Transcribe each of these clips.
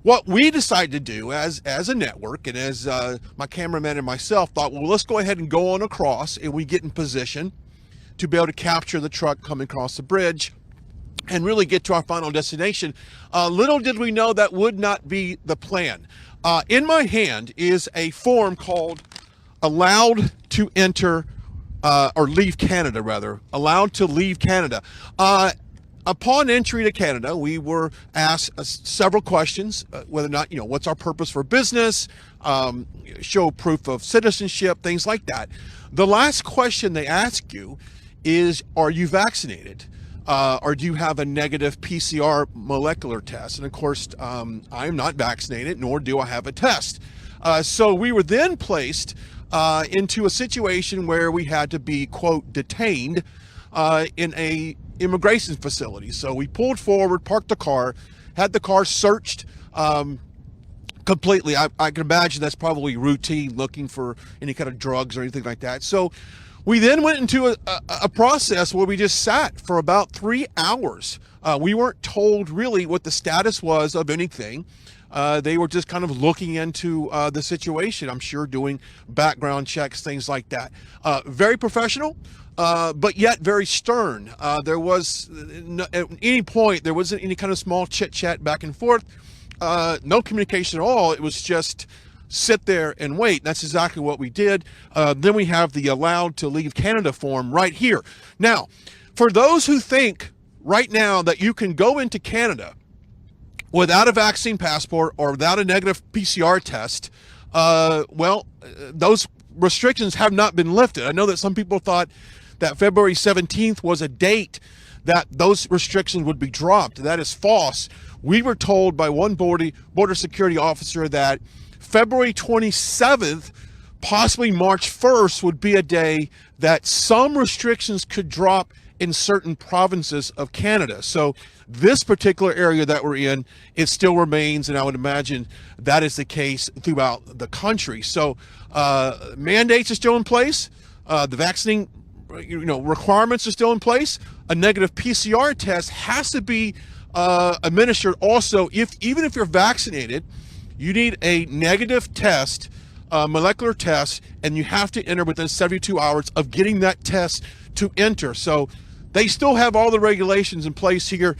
what we decided to do as a network, and as my cameraman and myself thought, well, let's go ahead and go on across, and we get in position to be able to capture the truck coming across the bridge and really get to our final destination. Little did we know that would not be the plan. In my hand is a form called Allowed to Enter, or Leave Canada, rather. Allowed to Leave Canada. Upon entry to Canada, we were asked several questions, whether or not, what's our purpose for business, show proof of citizenship, things like that. The last question they ask you is, are you vaccinated? Or do you have a negative PCR molecular test? And of course, I'm not vaccinated, nor do I have a test. So we were then placed into a situation where we had to be, quote, detained in a immigration facility. So we pulled forward, parked the car, had the car searched completely. I can imagine that's probably routine, looking for any kind of drugs or anything like that. So we then went into a process where we just sat for about 3 hours. We weren't told really what the status was of anything. They were just kind of looking into the situation, I'm sure, doing background checks, things like that. Very professional, but yet very stern. There was, at any point, there wasn't any kind of small chit-chat back and forth. No communication at all. It was just sit there and wait. That's exactly what we did. Then we have the Allowed to Leave Canada form right here. Now, for those who think right now that you can go into Canada without a vaccine passport or without a negative PCR test, those restrictions have not been lifted. I know that some people thought that February 17th was a date that those restrictions would be dropped. That is false. We were told by one border security officer that February 27th, possibly March 1st, would be a day that some restrictions could drop in certain provinces of Canada. So this particular area that we're in, it still remains, and I would imagine that is the case throughout the country. So mandates are still in place. The vaccine requirements are still in place. A negative PCR test has to be administered also. Even if you're vaccinated, you need a negative test, molecular test, and you have to enter within 72 hours of getting that test to enter. So they still have all the regulations in place here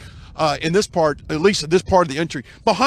in this part, at least in this part of the entry. Behind